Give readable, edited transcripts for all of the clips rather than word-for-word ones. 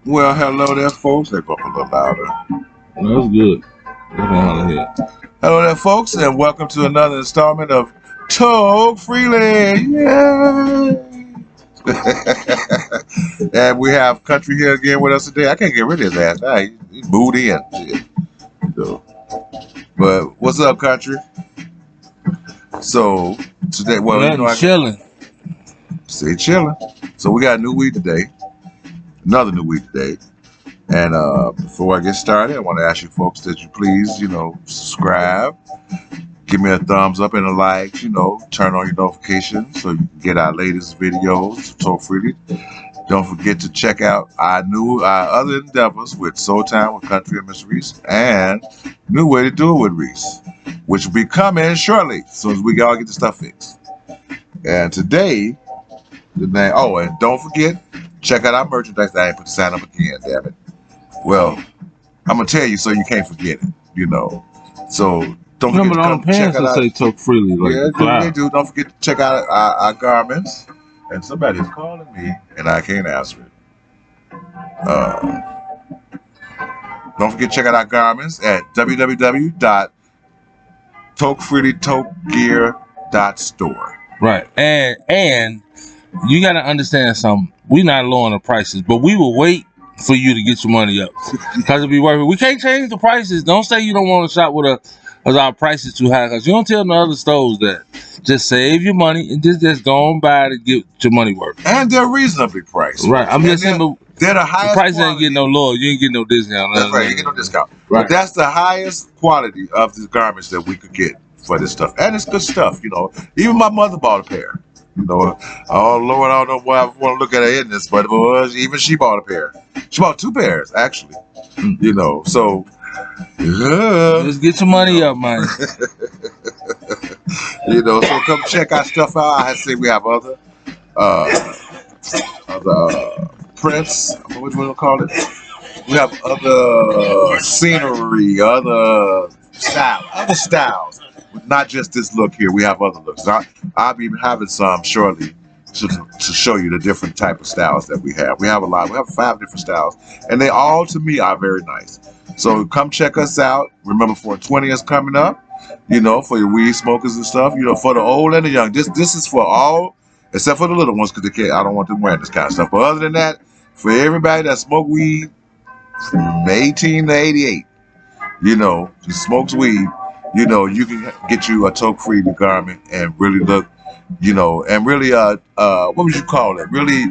Well, hello there, folks. They go up a little louder. That's good. Hello there, folks, and welcome to another installment of Toke Freely. Yay! And we have Country here again with us today. I can't get rid of his ass. Nah, he's moved in. So, but what's up, Country? So today, well, you know, chilling. Stay chilling. So we got a new weed today. Another new week today. And before I get started, I want to ask you folks that you please, subscribe, give me a thumbs up and a like, turn on your notifications so you can get our latest videos, Toke Freely. Don't forget to check out our other endeavors with Soul Time with Country and Miss Reese, and New Way to Do It with Reese, which will be coming shortly as soon as we all get the stuff fixed. And today, and don't forget, check out our merchandise. I ain't put the sign up again, damn it. Well, I'm gonna tell you so you can't forget it, So don't forget to come check out. Say Toke Freely, they do. Don't forget to check out our garments. And somebody's calling me, and I can't answer it. Don't forget to check out our garments at www.tokefreelytokegear.store. Right, and you gotta understand something. We're not low on the prices, but we will wait for you to get your money up because it'll be worth it. We can't change the prices. Don't say you don't want to shop with us because our price is too high. Because you don't tell the other stores that. Just save your money and just go on by to get your money worth. And they're reasonably priced. Right. I'm just saying, but they're the highest. The price ain't getting no lower. You ain't getting no discount. That's right. You get no discount. Right. But that's the highest quality of the garments that we could get for this stuff, and it's good stuff. Even my mother bought a pair. Oh Lord, I don't know why I want to look at her in this, but even she bought a pair. She bought 2 pairs actually. So. Just get your money up, man. So come check our stuff out. I say we have other prints. What do you want to call it? We have other scenery, other styles. Not just this look here. We have other looks. I'll be having some shortly to show you the different type of styles that we have. We have a lot. We have 5 different styles, and they all, to me, are very nice. So come check us out. Remember, 420 is coming up. For your weed smokers and stuff. For the old and the young. This is for all, except for the little ones, because I don't want them wearing this kind of stuff. But other than that, for everybody that smoke weed from 18 to 88, who smokes weed, you can get you a Toke Freely garment and really look, and really, what would you call it? Really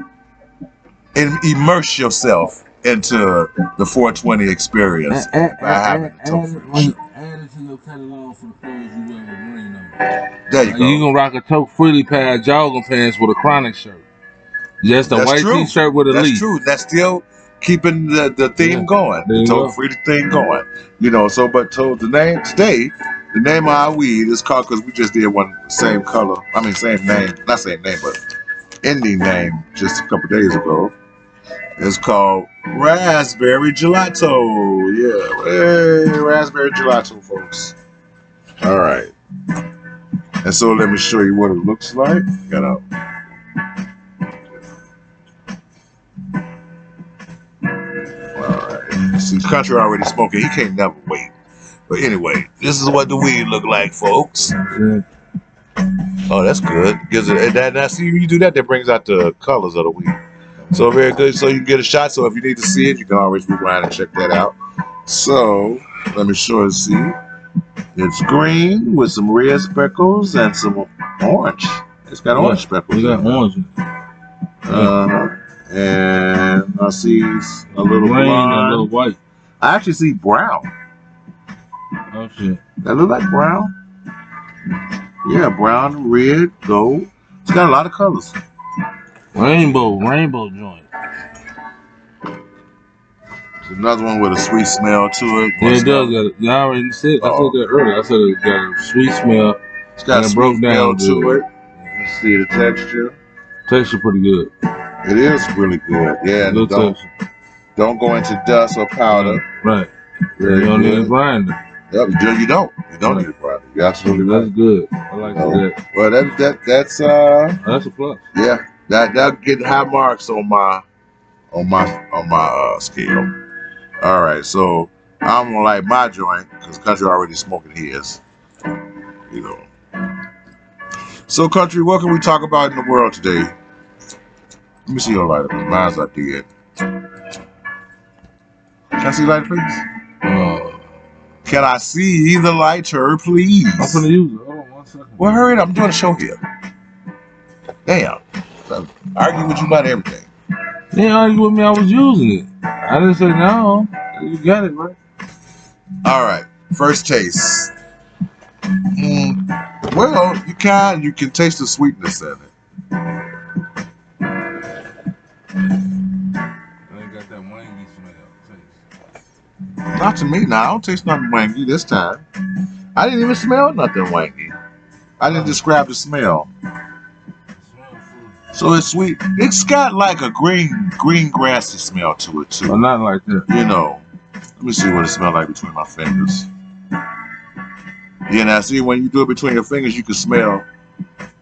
immerse yourself into the 420 experience by having Toke Freely. Add it to your catalog for the clothes you wear with green on. There you go. You can rock a Toke Freely pair of jogging pants with a Chronic shirt. Just a white t-shirt with a leaf. That's true. That's still keeping the theme going. The Toke Freely thing going. So but to the name of our weed is called, because we just did one same color. I mean same name. Not same name, but ending name just a couple days ago. It's called Raspberry Gelato. Yeah, hey, Raspberry Gelato, folks. All right. And so let me show you what it looks like. All right. See, Country already smoking. He can't never wait. But anyway, this is what the weed look like, folks. Oh, that's good. Gives it that. See, when you do that brings out the colors of the weed. So very good. So you can get a shot. So if you need to see it, you can always rewind and check that out. So let me show you. See, it's green with some red speckles and some orange. It's got orange speckles. You got orange. And I see a little green blonde. and a little white. I actually see brown. Oh shit. That look like brown. Yeah, brown, red, gold. It's got a lot of colors. Rainbow joint. It's another one with a sweet smell to it. Yeah, it does. I already said. I said that earlier. I said it got a sweet smell. It's got a sweet smell to it. Let's see the texture. Texture pretty good. It is really good. Yeah, don't go into dust or powder. Right. You don't need a grinder. Yeah, you don't. You don't need a grinder. You're absolutely right. That's good. I like that. Well, that's a plus. Yeah. That get high marks on my scale. All right, so I'm gonna light my joint because country already smoking his. You know. So country, what can we talk about in the world today? Let me see your lighter. Mine's I did. Can I see lighter, please? Can I see the lighter, please? I'm gonna use it. Hold on 1 second. Well, hurry up. I'm doing a show here. Damn. I argue with you about everything. You didn't argue with me. I was using it. I didn't say no. You got it, right? All right. First taste. Well, you can taste the sweetness in it. I ain't got that wangy smell. Taste. Not to me now. I don't taste nothing wangy this time. I didn't even smell nothing wangy. I didn't describe the smell. So it's sweet. It's got like a green grassy smell to it too. But not like that. You know. Let me see what it smells like between my fingers. Yeah, now see when you do it between your fingers, you can smell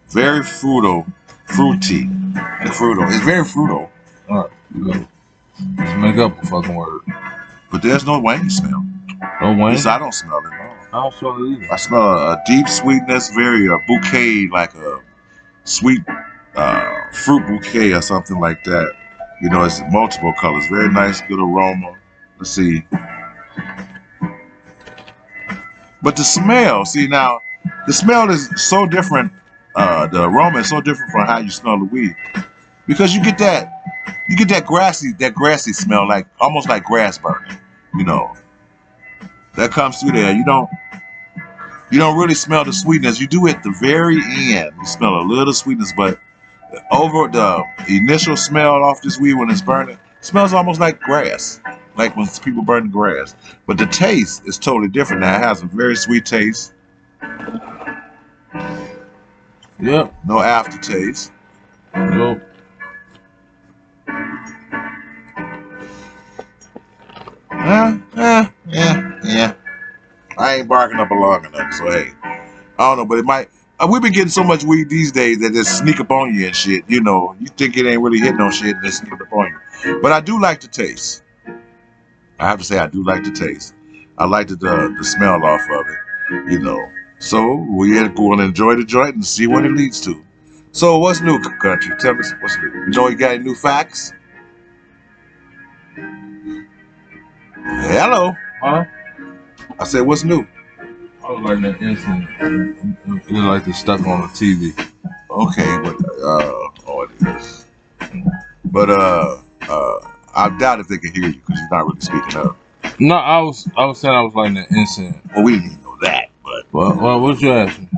very fruity. It's very frutal. Alright, you go. Just make up a fucking word. But there's no wangy smell. No wangy? Yes, I don't smell it at all. I don't smell it either. I smell a deep sweetness, very bouquet, like a sweet fruit bouquet or something like that. You know, it's multiple colors. Very nice, good aroma. Let's see. But the smell, see now, the smell is so different. The aroma is so different from how you smell the weed, because you get that grassy smell, like almost like grass burning. You know, that comes through there. You don't really smell the sweetness. You do at the very end. You smell a little sweetness, but over the initial smell off this weed when it's burning, it smells almost like grass. Like when people burn grass. But the taste is totally different now. It has a very sweet taste. Yep. No aftertaste. Yep. Yeah. I ain't barking up long enough, so hey. I don't know, but it might. We've been getting so much weed these days that just sneak up on you and shit. You know, you think it ain't really hitting on shit and it sneak up on you. But I do like the taste. I have to say, I do like the taste. I like the smell off of it, you know. So we're going to enjoy the joint and see what it leads to. So what's new, country? Tell me what's new. You know you got any new facts? Hello. Huh? I said, what's new? I was like that instant. It was like it's stuck on the TV. Okay, but it is. But I doubt if they can hear you because you're not really speaking up. No, I was saying I was like that instant. Well, we didn't even know that, but Well, what you asking?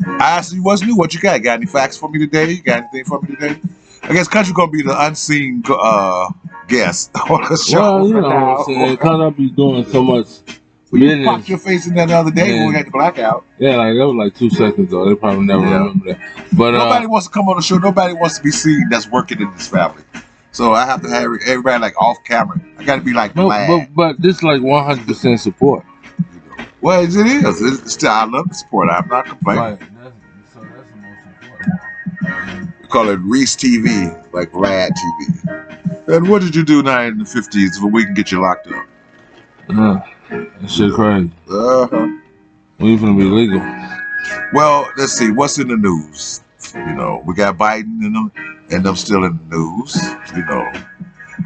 I asked you what's new. What you got? Got any facts for me today? You got anything for me today? I guess country gonna be the unseen guest on the show. Well, you know what I'm saying, because I be doing so much. Well, you popped your face in that the other day when we had the blackout. Yeah, like that was like 2 seconds ago. They probably never remember that. But nobody wants to come on the show. Nobody wants to be seen that's working in this family. So I have to have everybody like off camera. I got to be like but this like 100% support. You know. Well, it is. It's still, I love the support. I'm not complaining. Right. So that's the most important. We call it Reese TV, like Lad TV. And what did you do now in the 50s so we can get you locked up? That shit crazy. We finna be legal. Well, let's see. What's in the news? You know, we got Biden and them still in the news. You know,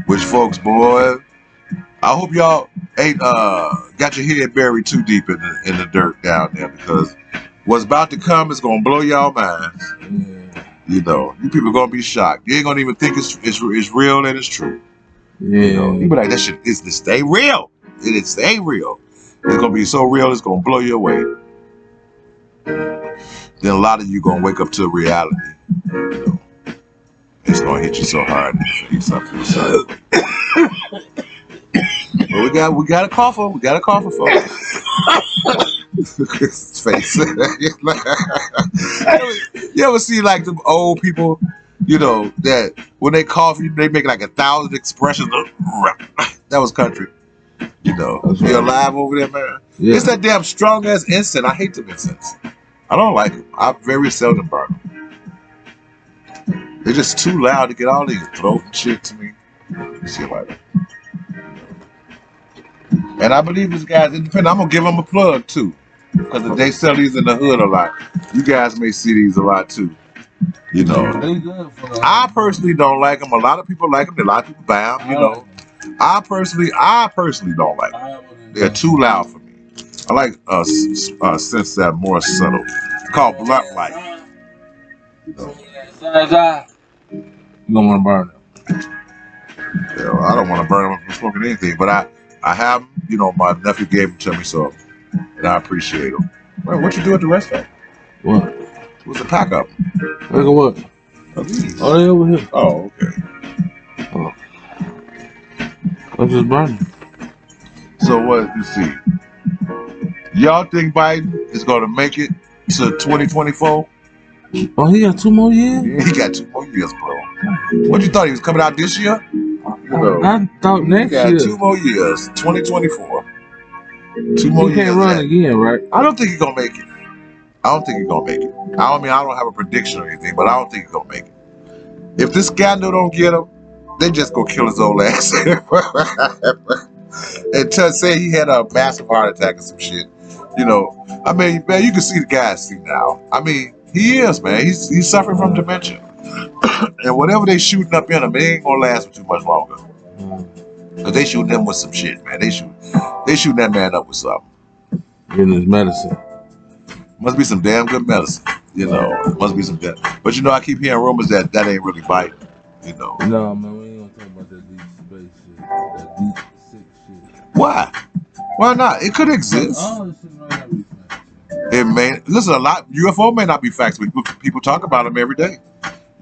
which folks, boy, I hope y'all ain't got your head buried too deep in the dirt down there, because what's about to come is gonna blow y'all minds. Yeah. You know, you people gonna be shocked. You ain't gonna even think it's real and it's true. Yeah. You know, you be like, that shit is this stay real. It stay real. It's gonna be so real, it's gonna blow you away. Then a lot of you gonna wake up to reality. You know, it's gonna hit you so hard in the face. I feel sorry. But we got a cougher. We got a cougher, folks. His face. You ever see like them old people? You know that when they cough, they make like 1,000 expressions. That was country. You know, you alive over there, man. Yeah. It's that damn strong ass incense. I hate them incense. I don't like them. I very seldom burn them. They're just too loud to get all these throat and shit to me. Shit like that. And I believe these guys, it depends. I'm gonna give them a plug too. Because they sell these in the hood a lot. You guys may see these a lot too. You know. They good for the I personally don't like them. A lot of people like them. A lot of people buy them, you know. I personally don't like them. They're too loud for me. I like scents that are more subtle. It's called Blacklight. You don't want to burn them. Yeah, I don't want to burn them from smoking anything, but I have them. You know, my nephew gave them to me, so and I appreciate them. Well, what you do with the rest of them? What? What's the pack up? Look at what? Oh, they over here. Oh, okay. Oh. I'm just burning. So what? You see, y'all think Biden is going to make it to 2024? Oh, he got 2 more years? Yeah, he got 2 more years, bro. What you thought he was coming out this year? You know, I thought next year. He got 2 more years, 2024. 2 more years. He can't run again, right? I don't think he's going to make it. I don't have a prediction or anything, but I don't think he's going to make it. If this scandal don't get him, they just go kill his old ass. And say he had a massive heart attack or some shit. You know, I mean, man, you can see the guy see now. I mean, he is, man. He's suffering from dementia. And whatever they shooting up in him, it ain't gonna last for too much longer. Cause they shooting him with some shit, man. They shooting that man up with something. Getting his medicine. Must be some damn good medicine. You know, must be some damn. But you know, I keep hearing rumors that ain't really biting. You know. No, man, we ain't gonna talk about that deep space shit. That deep sick shit. Why? Why not? It could exist. All this shit might not be facts. It may listen. A lot UFO may not be facts, but people talk about them every day.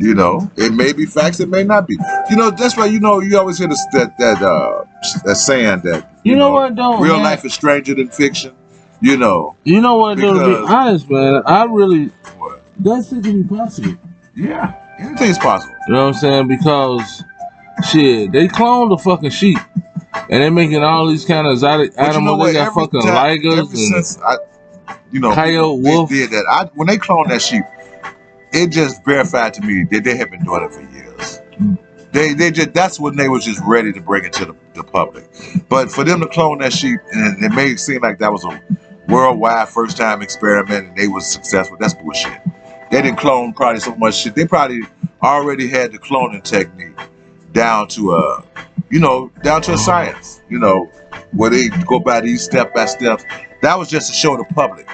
You know, it may be facts, it may not be. You know, that's why you always hear that saying that you know what though, real man? life is stranger than fiction. You know. You know what though? To be honest, man, I really what? That shit can be possible. Yeah, anything's possible. You know what I'm saying? Because shit, they cloned the fucking sheep, and they making all these kind of exotic animals. They got fucking ligers and coyote, wolf. They did that. When they cloned that sheep, it just verified to me that they have been doing it for years. They just that's when they was just ready to bring it to the public. But for them to clone that sheep, and it made it seem like that was a worldwide first time experiment and they was successful. That's bullshit. They didn't clone probably so much shit. They probably already had the cloning technique down to a science, you know, where they go by these step by steps. That was just to show the public,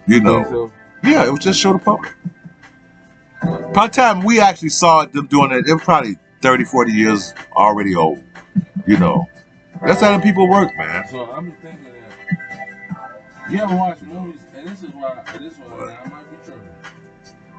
you know. So? Yeah, it was just to show the public. By the time we actually saw them doing it, it was probably 30, 40 years already old, you know. That's how the people work, man. So I'm thinking that you ever watch movies, and this is why I might be tripping.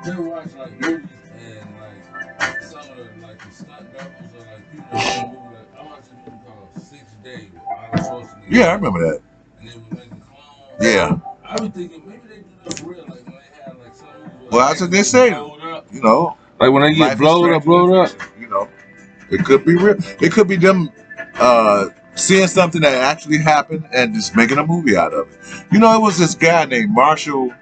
You ever watch like movies and like some of the stunt doubles or like people that do a movie like I watched a movie called 6th Day with Arnold Schwarzenegger. Yeah, I remember that. And they were making clones. Yeah. I was thinking maybe they do that for real, like when they had like some movies. Well, that's what they say. You know, like when they get blowed up. You know, it could be real. It could be them seeing something that actually happened and just making a movie out of it. You know, it was this guy named Marshall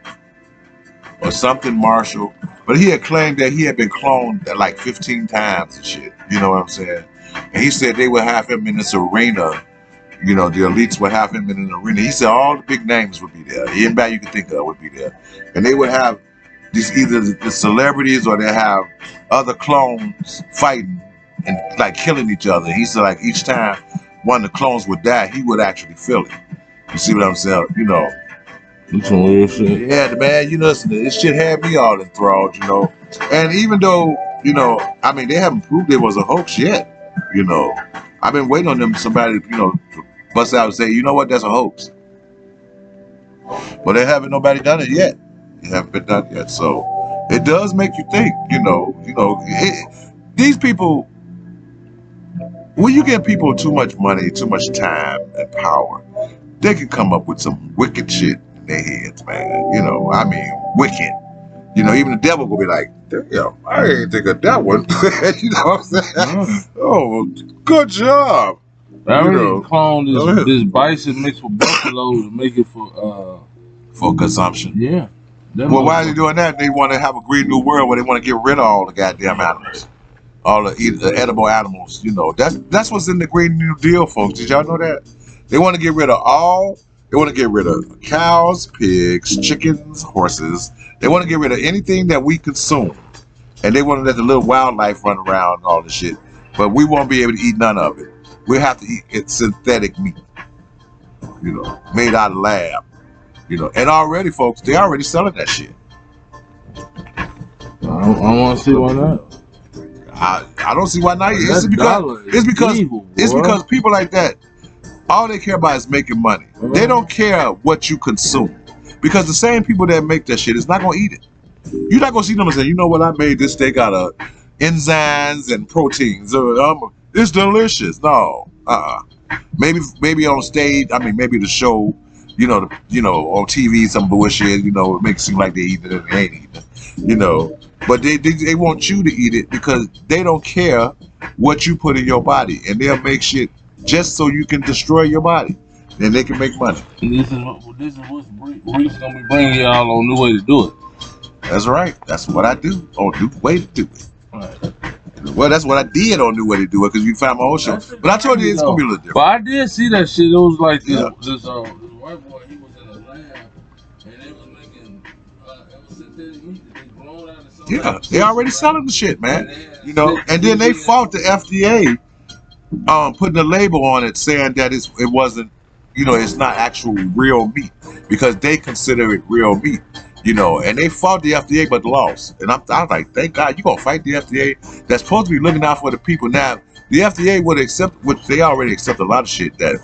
or something Marshall, but he had claimed that he had been cloned like 15 times and shit. You know what I'm saying? And he said they would have him in this arena. You know, the elites would have him in an arena. He said all the big names would be there. Anybody you could think of would be there. And they would have these either the celebrities or they have other clones fighting and like killing each other. He said like each time one of the clones would die, he would actually feel it. You see what I'm saying? You know. Some weird shit. Yeah, man, you know, this shit had me all enthralled, you know. And even though, you know, I mean, they haven't proved it was a hoax yet, you know. I've been waiting on somebody, you know, to bust out and say, you know what, that's a hoax. But they haven't nobody done it yet. It haven't been done yet. So it does make you think, you know, these people, when you give people too much money, too much time and power, they can come up with some wicked shit in their heads, man. You know, I mean, wicked. You know, even the devil will be like, damn, I ain't think of that one. You know what I'm saying? Oh, good job. I already cloned this bison mixed with buffalo to make it for consumption. Yeah. Well, why are they doing that? They want to have a green new world where they want to get rid of all the goddamn animals, all the edible animals. You know, that's what's in the Green New Deal, folks. Did y'all know that? They want to get rid of all. They want to get rid of cows, pigs, chickens, horses. They want to get rid of anything that we consume, and they want to let the little wildlife run around and all this shit. But we won't be able to eat none of it. We have to eat synthetic meat, you know, made out of lab, you know. And already, folks, they already selling that shit. I want to see why not. I don't see why not. It's because people like that, all they care about is making money. They don't care what you consume, because the same people that make that shit is not gonna eat it. You're not gonna see them and say, you know what, I made this steak out of enzymes and proteins. It's delicious. No, maybe on stage. I mean, maybe the show. You know, on TV, some bullshit. You know, it makes it seem like they eat it and they ain't eating it. You know, but they want you to eat it because they don't care what you put in your body, and they'll make shit just so you can destroy your body, and they can make money. This is what's Reese gonna be bringing y'all on New Way to Do It. That's right. That's what I do on New Way to Do It. Right. Well, that's what I did on New Way to Do It, because you found my old show. But I told you it's gonna be a little different. But I did see that shit. It was like this white boy. He was in a lab, and they was making it was synthetic meat that they grown out of something. Yeah, they already selling the shit, man. You know, and then they fought the FDA, putting a label on it saying that it wasn't, you know, it's not actual real meat, because they consider it real meat. You know, and they fought the FDA but lost. And I'm like, thank God, you gonna fight the FDA that's supposed to be looking out for the people. Now, the FDA would accept, which they already accept a lot of shit that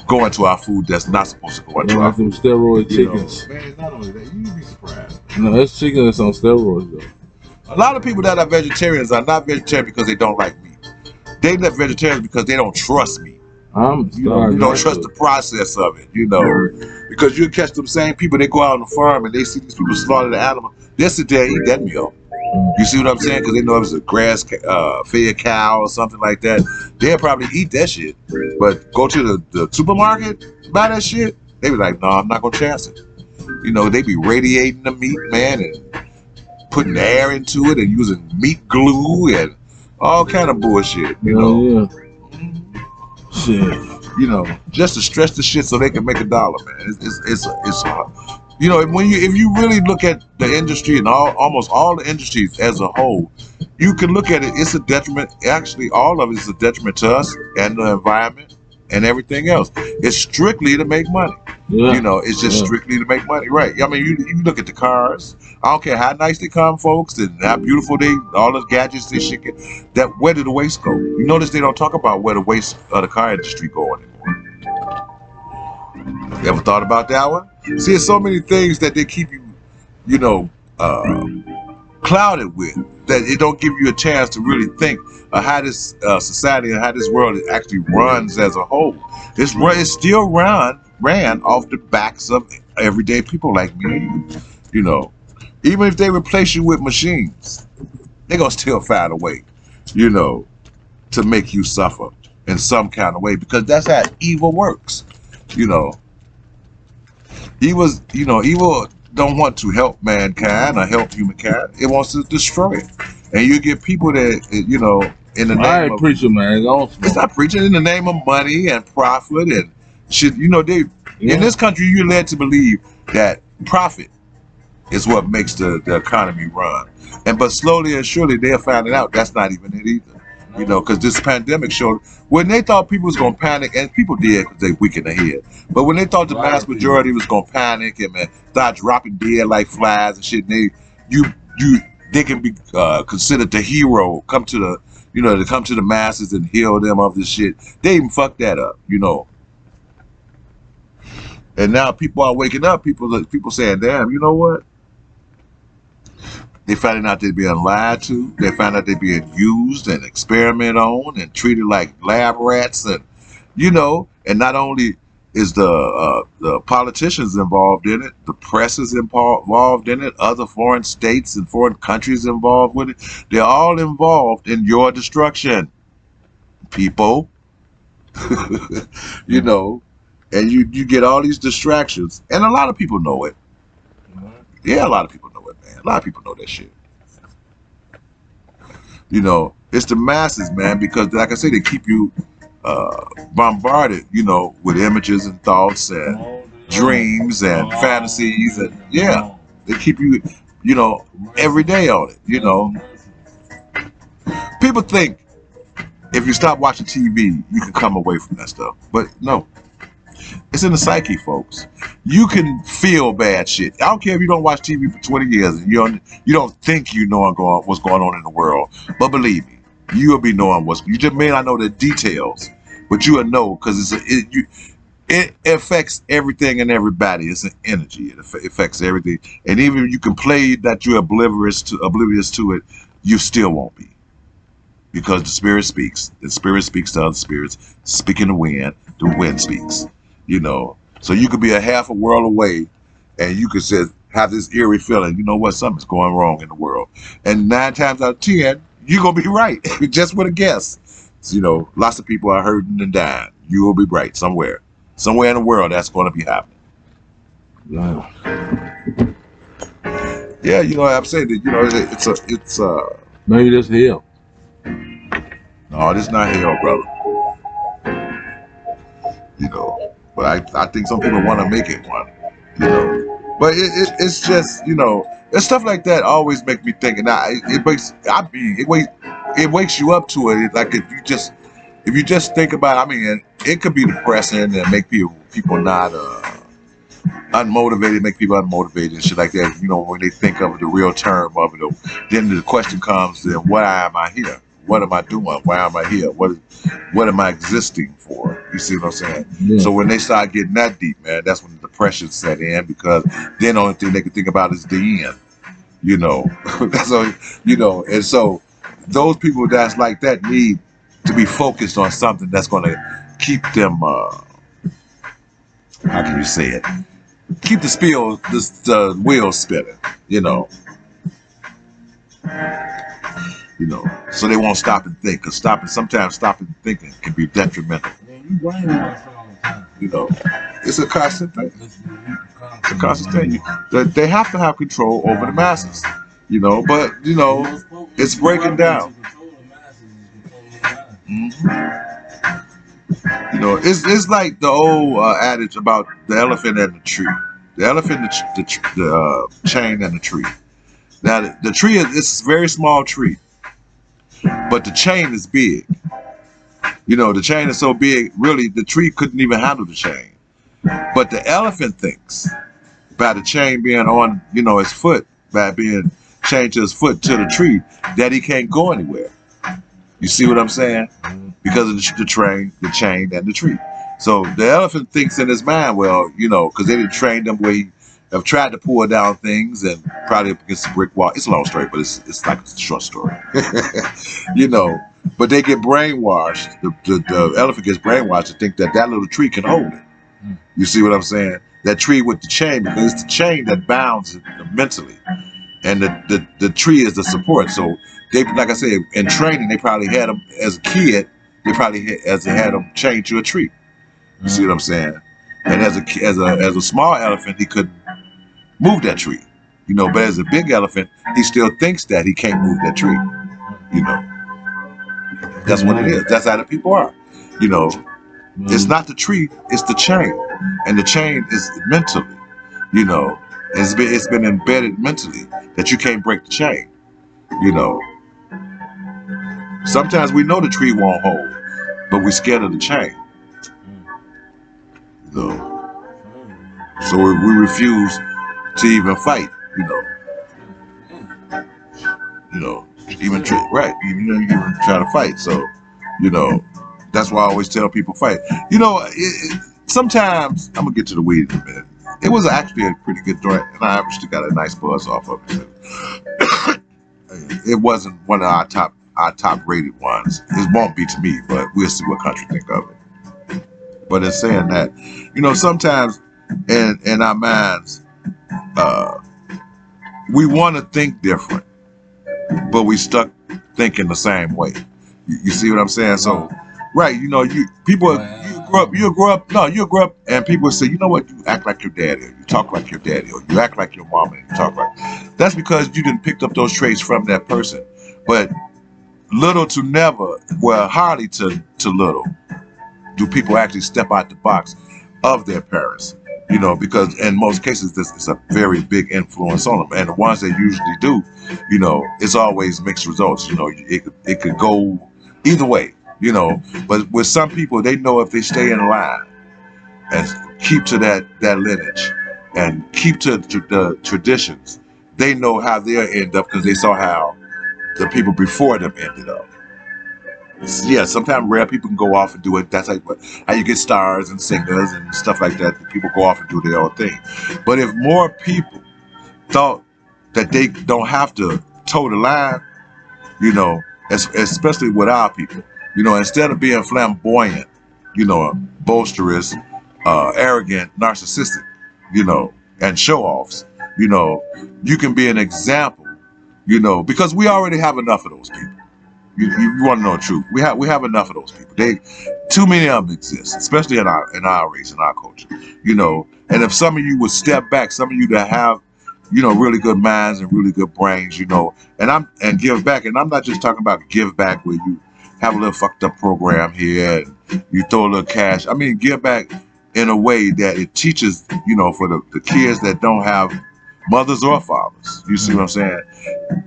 go into our food that's not supposed to go into our food. Steroid chickens. Man, it's not only that. You'd be surprised. No, that's chicken that's on steroids though. A lot of people that are vegetarians are not vegetarian because they don't like meat. They not vegetarians because they don't trust meat. You don't trust the process of it, you know, because you catch them same people. They go out on the farm and they see these people slaughter the animal. They sit there and eat that meal. You see what I'm saying? Because they know it's a grass-fed cow or something like that. They'll probably eat that shit. But go to the supermarket, buy that shit. They be like, no, I'm not gonna chance it. You know, they be radiating the meat, man, and putting air into it and using meat glue and all kind of bullshit. You know. Shit. You know, just to stretch the shit so they can make $1, man. It's you know, if you really look at the industry and almost all the industries as a whole, you can look at it. It's a detriment. Actually, all of it is a detriment to us and the environment and everything else. It's strictly to make money. Yeah. You know, it's just strictly to make money, right? I mean, you look at the cars. I don't care how nice they come, folks, and how beautiful all the gadgets they shit. That where did the waste go? You notice they don't talk about where the waste of the car industry go anymore. You ever thought about that one? See, there's so many things that they keep you, you know, clouded with, that it don't give you a chance to really think of how this society and how this world actually runs as a whole. It's still ran off the backs of everyday people like me and you. You know, even if they replace you with machines, they're gonna still find a way, you know, to make you suffer in some kind of way, because that's how evil works. You know, evil don't want to help mankind or help humankind. It wants to destroy it. And you get people that, you know, in the name of preaching, man. It's not preaching, in the name of money and profit and shit. You know, in this country, you're led to believe that profit is what makes the economy run. But slowly and surely, they're finding out that's not even it either. You know, because this pandemic showed, when they thought people was going to panic, and people did because they weak in the head, but when they thought the mass majority was going to panic and start dropping dead like flies and shit, they can be considered the hero, come to the masses and heal them of this shit. They even fucked that up, you know. And now people are waking up. People saying, damn, you know what? They finding out they're being lied to. They find out they're being used and experimented on and treated like lab rats, and you know. And not only is the politicians involved in it, the press is involved in it, other foreign states and foreign countries involved with it. They're all involved in your destruction, people. You know, and you get all these distractions, and a lot of people know it. Yeah, a lot of people know it, man. A lot of people know that shit. You know, it's the masses, man, because like I said, they keep you bombarded, you know, with images and thoughts and dreams and fantasies, and yeah, they keep you, you know, every day on it. You know, people think if you stop watching TV, you can come away from that stuff, but no, it's in the psyche, folks. You can feel bad shit. I don't care if you don't watch TV for 20 years and you don't think you know what's going on in the world, but believe me, you will be knowing you just may not know the details, but you will know because it affects everything and everybody. It's an energy. It affects everything, and even if you can play that you're oblivious to it, you still won't be. Because the spirit speaks. The spirit speaks to other spirits. Speaking the wind speaks. You know. So you could be a half a world away and you could have this eerie feeling, you know what, something's going wrong in the world. And 9 times out of 10, you're gonna be right. Just with a guess. So, you know, lots of people are hurting and dying. You will be right somewhere. Somewhere in the world that's gonna be happening. Wow. Yeah, you know, I'm saying that, you know, it's Maybe this hell. no, this is not hell, brother. You know, but I think some people want to make it one. You know, but it's just, you know, and stuff like that always make me think, and it wakes you up to it. Like if you just think about, I mean, it could be depressing and make people not unmotivated, make people unmotivated and shit like that. You know, when they think of the real term of it, then the question comes: then why am I here? What am I doing? Why am I here? What am I existing for? You see what I'm saying? Yeah. So when they start getting that deep, man, that's when the depression set in, because then the only thing they can think about is the end. You know, that's all. You know, and so those people that's like that need to be focused on something that's going to keep them. How can you say it? Keep the wheels spinning. You know, so they won't stop and think. Because sometimes stopping and thinking can be detrimental. You know, it's a constant thing. It's a constant thing. They have to have control over the masses. You know, but you know, it's breaking down. Mm-hmm. You know, it's like the old adage about the elephant and the tree. The elephant, the chain, and the tree. Now, the tree is a very small tree, but the chain is big. You know, the chain is so big, really, the tree couldn't even handle the chain. But the elephant thinks, by the chain being on, you know, his foot, by being chained to his foot to the tree, that he can't go anywhere. You see what I'm saying? Because of the chain, and the tree. So the elephant thinks in his mind, well, you know, because they didn't train them where he have tried to pull down things and probably up against a brick wall. It's a long story, but it's like a short story. You know, but they get brainwashed. The elephant gets brainwashed to think that little tree can hold it. You see what I'm saying? That tree with the chain, because it's the chain that bounds it mentally, and the tree is the support. So they, like I said, in training, they probably had them as a kid. They probably had them chained to a tree. You see what I'm saying? And as a small elephant, he couldn't move that tree. You know, but as a big elephant, he still thinks that he can't move that tree. You know, that's what it is. That's how the people are. You know, it's not the tree, it's the chain, and the chain is mentally. You know, it's been embedded mentally that you can't break the chain. You know, sometimes we know the tree won't hold, but we're scared of the chain. You know, so we refuse to even fight. You know, even try to fight. So, you know, that's why I always tell people fight. You know, sometimes I'm gonna get to the weed in a minute. It was actually a pretty good joint, and I actually got a nice buzz off of it. It wasn't one of our top rated ones. It won't be to me, but we'll see what country think of it. But in saying that, you know, sometimes in our minds, we want to think different, but we stuck thinking the same way. You see what I'm saying? So, right, you know, you you'll grow up. No, you'll grow up, and people will say, you know what? You act like your daddy, or you talk like your daddy, or you act like your mama, and you talk like. That's because you didn't pick up those traits from that person. But little to never, well, hardly to little, do people actually step out the box of their parents. You know, because in most cases, this is a very big influence on them, and the ones that usually do, you know, it's always mixed results. You know, it could go either way. You know, but with some people, they know if they stay in line and keep to that lineage and keep to the traditions, they know how they'll end up because they saw how the people before them ended up. Yeah, sometimes rare people can go off and do it. That's like how you get stars and singers and stuff like that. People go off and do their own thing. But if more people thought that they don't have to toe the line, you know, especially with our people, you know, instead of being flamboyant, you know, boisterous, arrogant, narcissistic, you know, and show-offs, you know, you can be an example, you know, because we already have enough of those people. You want to know the truth? We have enough of those people. Too many of them exist, especially in our race, in our culture, you know. And if some of you would step back, some of you that have, you know, really good minds and really good brains, you know, and give back. And I'm not just talking about give back where you have a little fucked up program here and you throw a little cash. I mean, give back in a way that it teaches, you know, for the kids that don't have mothers or fathers. You see what I'm saying?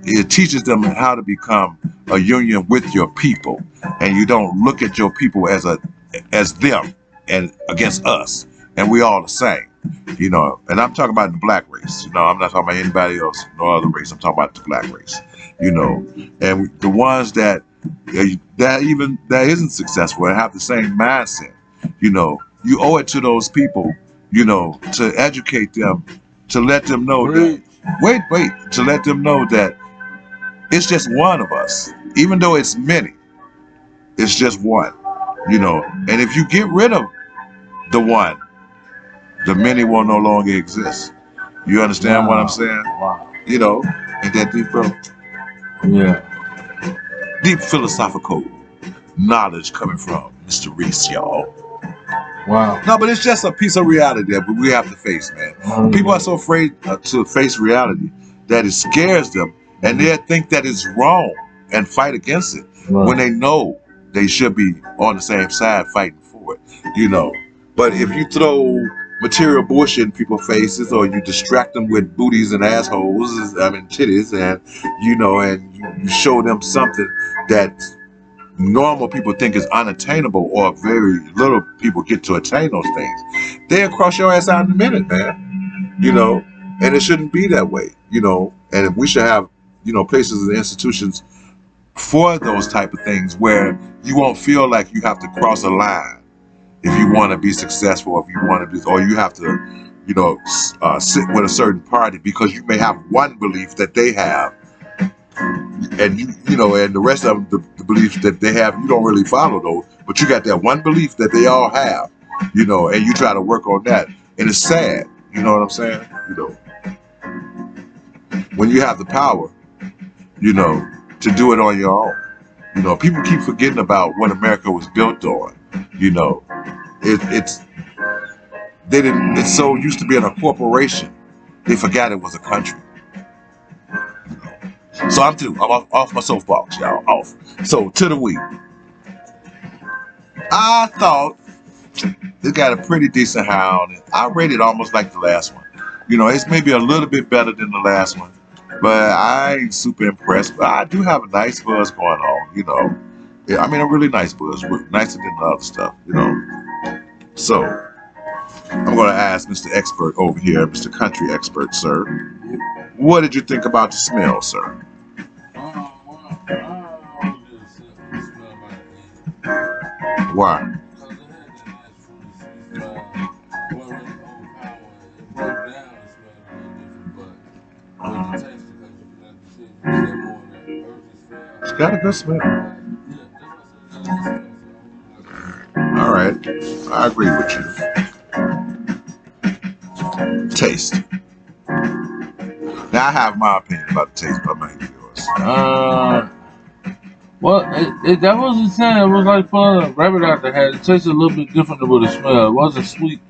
It teaches them how to become a union with your people, and you don't look at your people as them and against us, and we all the same, you know. And I'm talking about the black race, you know. I'm not talking about anybody else, no other race. I'm talking about the black race, you know. And the ones that isn't successful and have the same mindset, you know, you owe it to those people, you know, to educate them, to let them know that to let them know that it's just one of us. Even though it's many, it's just one, you know. And if you get rid of the one, the many will no longer exist. You understand what I'm saying? Wow. You know, ain't that deep, bro? Yeah. Deep philosophical knowledge coming from Mr. Reese, y'all. Wow. No, but it's just a piece of reality that we have to face, man. People are so afraid to face reality that it scares them, and they think that it's wrong and fight against it when they know they should be on the same side fighting for it, you know. But if you throw material bullshit in people's faces, or you distract them with booties and assholes, I mean titties, and you know, and you show them something that normal people think is unattainable, or very little people get to attain those things, they'll cross your ass out in a minute, man. You know, and it shouldn't be that way, you know. And we should have, you know, places and institutions for those type of things where you won't feel like you have to cross a line if you want to be successful, if you want to be, or you have to, you know, sit with a certain party because you may have one belief that they have, and you know, and the rest of them, the beliefs that they have, you don't really follow those, but you got that one belief that they all have, you know, and you try to work on that, and it's sad, you know what I'm saying? You know, when you have the power, you know, to do it on your own. You know, people keep forgetting about what America was built on. You know, it's so used to being a corporation, they forgot it was a country. You know? So I'm through. I'm off my soapbox, y'all. Off. So to the week. I thought it got a pretty decent high on it. I rated it almost like the last one. You know, it's maybe a little bit better than the last one, but I ain't super impressed. But I do have a nice buzz going on, you know. Yeah, I mean, a really nice buzz, nicer than the other stuff, you know. So I'm going to ask Mr. Expert over here, Mr. Country Expert, sir. What did you think about the smell, sir? Why? It's got a good smell. All right, I agree with you. Taste. Now I have my opinion about the taste, but I'm not yours. Well, that wasn't saying it was like for a rabbit out there had. It tasted a little bit different than what it smelled. It wasn't sweet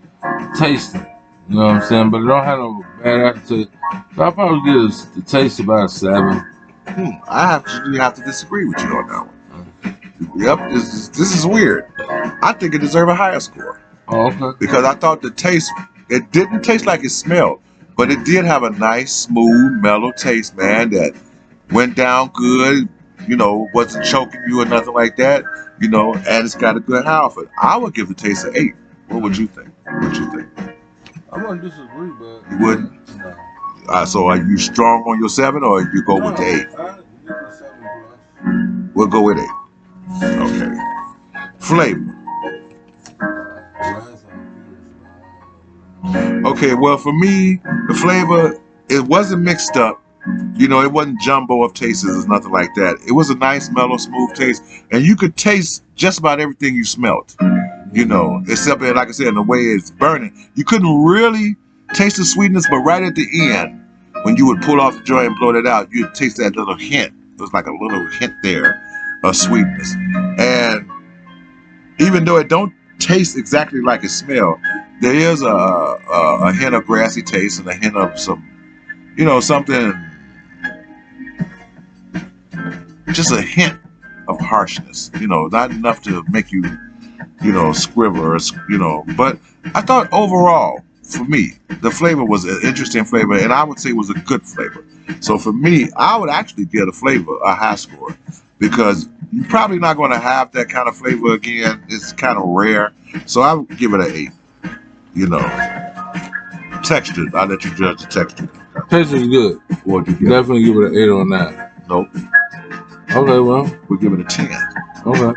tasting. You know what I'm saying? But it don't have no bad aftertaste. So I'll probably give the taste about a 7. I actually have to disagree with you on that one. Yep, this is weird. I think it deserves a higher score. Oh, okay. Because I thought the taste, it didn't taste like it smelled, but it did have a nice, smooth, mellow taste, man, that went down good, you know, wasn't choking you or nothing like that, you know, and it's got a good howl for it. I would give the taste an 8. What would you think? What you think? I wouldn't disagree, but You wouldn't? No. So are you strong on your 7 or you go with the 8? I'd give it a 7 plus. We'll go with 8. Okay. Flavor. Okay, well, for me, the flavor, it wasn't mixed up. You know, it wasn't jumbo of tastes or nothing like that. It was a nice, mellow, smooth taste. And you could taste just about everything you smelt, you know, except, like I said, in the way it's burning. You couldn't really taste the sweetness, but right at the end, when you would pull off the joint and blow that out, you'd taste that little hint. It was like a little hint there of sweetness. And even though it don't taste exactly like it smells, there is a hint of grassy taste and a hint of some, you know, something, just a hint of harshness, you know, not enough to make you, you know, scribble or, you know, but I thought overall, for me, the flavor was an interesting flavor, and I would say it was a good flavor. So for me, I would actually give the flavor a high score because you're probably not going to have that kind of flavor again. It's kind of rare. So I would give it an 8. You know, texture. I'll let you judge the texture. Taste is good. What would you give? Definitely give it an 8 on that. Nope. Okay, well. We'll give it a 10. Okay.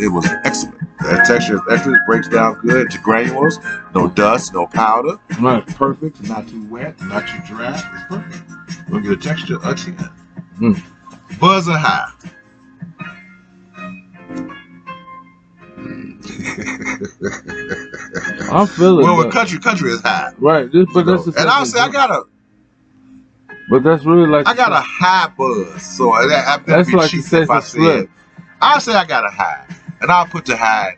It was excellent. That texture is excellent. It breaks down good into granules. No dust, no powder. Right. Perfect. Not too wet, not too dry. It's perfect. We'll get a texture a 10. Buzzer high. I'm feeling. Well, with country is high. Right. But that's the. And I'll say But that's really like. I got a high buzz. So that'd that's be like cheap the if I said. I'll say I got a high, and I'll put the high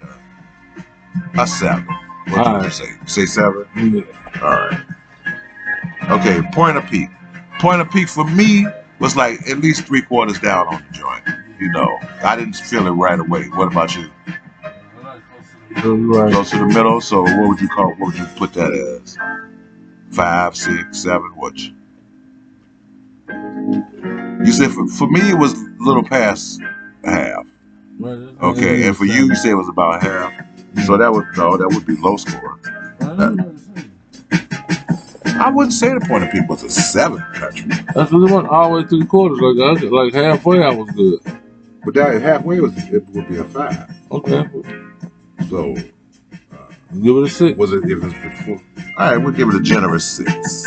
at a 7. What do you say? Say 7? Yeah. All right. Okay, point of peak. Point of peak for me was like at least 3/4 down on the joint. You know, I didn't feel it right away. What about you? Right. Close to the middle. So what would you put that as? 5, 6, 7? What? You said for me it was a little past half. Okay, and for you said it was about half. So that would be low score. I wouldn't say the point of peak was a 7 country. That's really one all the way through the quarters. Like halfway, I was good. But that halfway it would be a 5. Okay. So give it a 6. Was it if it's before? All right, we'll give it a generous 6.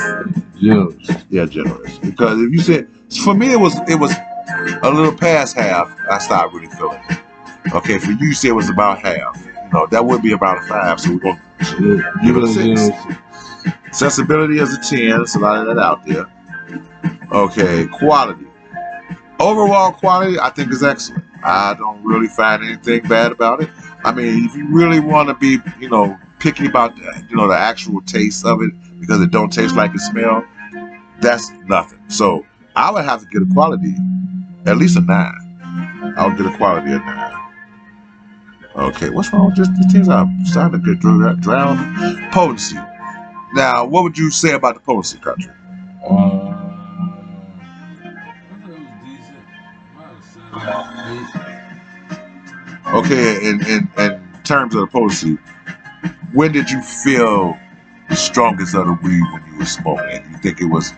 Generous. Yeah, generous. Because if you said for me it was a little past half, I started really feeling it. Okay, for you said it was about half. You know, that would be about a 5. So we're gonna give it a 6. Sensibility is a 10, so a lot of that out there. Okay, quality. Overall quality, I think is excellent. I don't really find anything bad about it. I mean, if you really want to be, you know, picky about, you know, the actual taste of it because it don't taste like it smells, that's nothing. So I would have to get a quality, at least a 9. I would get a quality of 9. Okay, what's wrong with just the things I'm starting to get drowned? Potency. Now, what would you say about the potency, country? I thought it was decent. About 7, 8. Okay, in terms of the potency, when did you feel the strongest of the weed when you were smoking? You think it was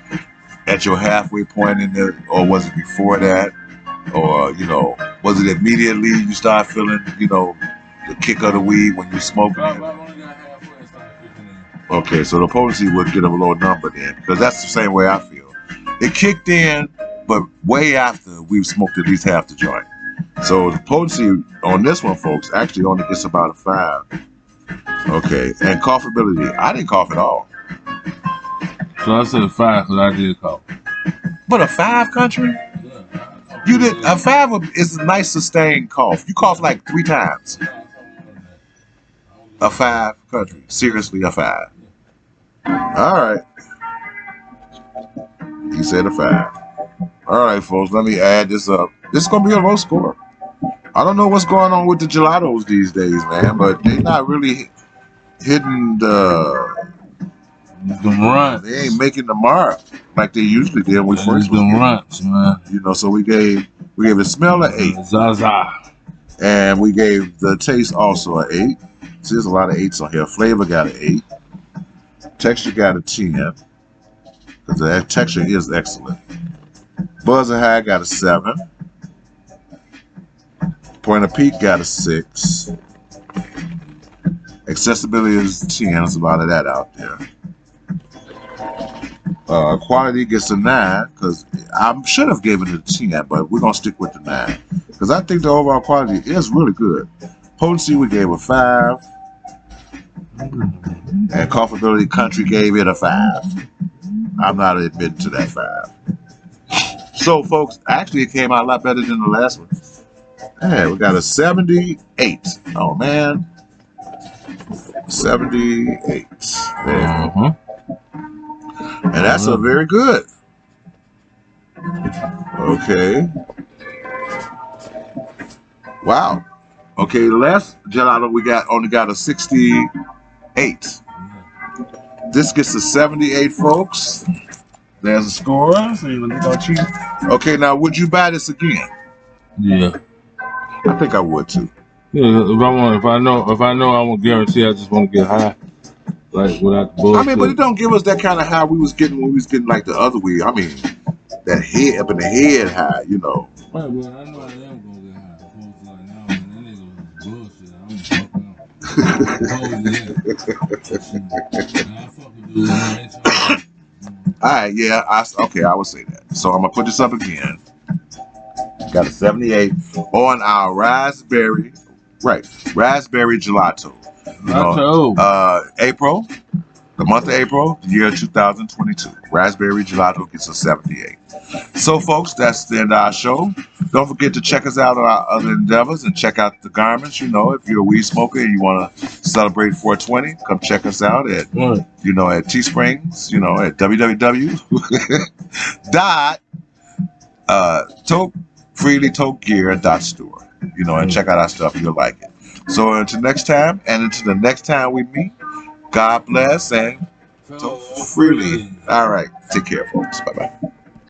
at your halfway point in there, or was it before that? Or, you know, was it immediately you start feeling, you know, the kick of the weed when you're smoking it? Okay, so the potency would get a low number then, because that's the same way I feel. It kicked in, but way after we've smoked at least half the joint. So the potency on this one, folks, actually only gets about a 5. Okay, and coughability, I didn't cough at all. So I said a 5 because I did cough. But a 5, country? Yeah. You did a 5 is a nice sustained cough. You cough like 3 times. A 5 country. Seriously, a 5. All right. He said a 5. All right, folks. Let me add this up. This is gonna be a low score. I don't know what's going on with the gelatos these days, man, but they're not really hitting the run. They ain't making the mark like they usually did when we first was getting runs, man. You know, so we gave the smell an 8. Zaza. And we gave the taste also an 8. So there's a lot of 8s on here. Flavor got an 8. Texture got a 10. Because the texture is excellent. Buzz and High got a 7. Point of Peak got a 6. Accessibility is 10. There's a lot of that out there. Quality gets a 9 because I should have given it a 10, but we're gonna stick with the 9 because I think the overall quality is really good. Potency we gave a 5, and Comfortability Country gave it a 5. I'm not admitting to that 5. So, folks, actually it came out a lot better than the last one. Hey, we got a 78. Oh man, 78. There. And that's a very good. Okay. Wow. Okay, the last gelato we only got a 68. This gets a 78, folks. There's a score. So you're gonna cheat. Okay, now would you buy this again? Yeah. I think I would too. Yeah, if I know I won't guarantee. I just want to get high. Like without the bullshit. I mean, but it don't give us that kind of high we was getting when we was getting like the other weed. I mean, that head up in the head high, you know. Right, but I know I am gonna get high. Opposed to like now, man, that nigga was bullshit. I'm fucking up. All right, yeah, I would say that. So I'm gonna put this up again. Got a 78 on our raspberry gelato. You know, April, the month of April, the year 2022. Raspberry gelato gets a 78. So, folks, that's the end of our show. Don't forget to check us out on our other endeavors and check out the garments. You know, if you're a weed smoker and you want to celebrate 420, come check us out at, you know, at Teesprings, you know, at www. tokefreely.store. You know, and check out our stuff. You'll like it. So until next time, and until the next time we meet, God bless and toke freely. All right. Take care, folks. Bye-bye.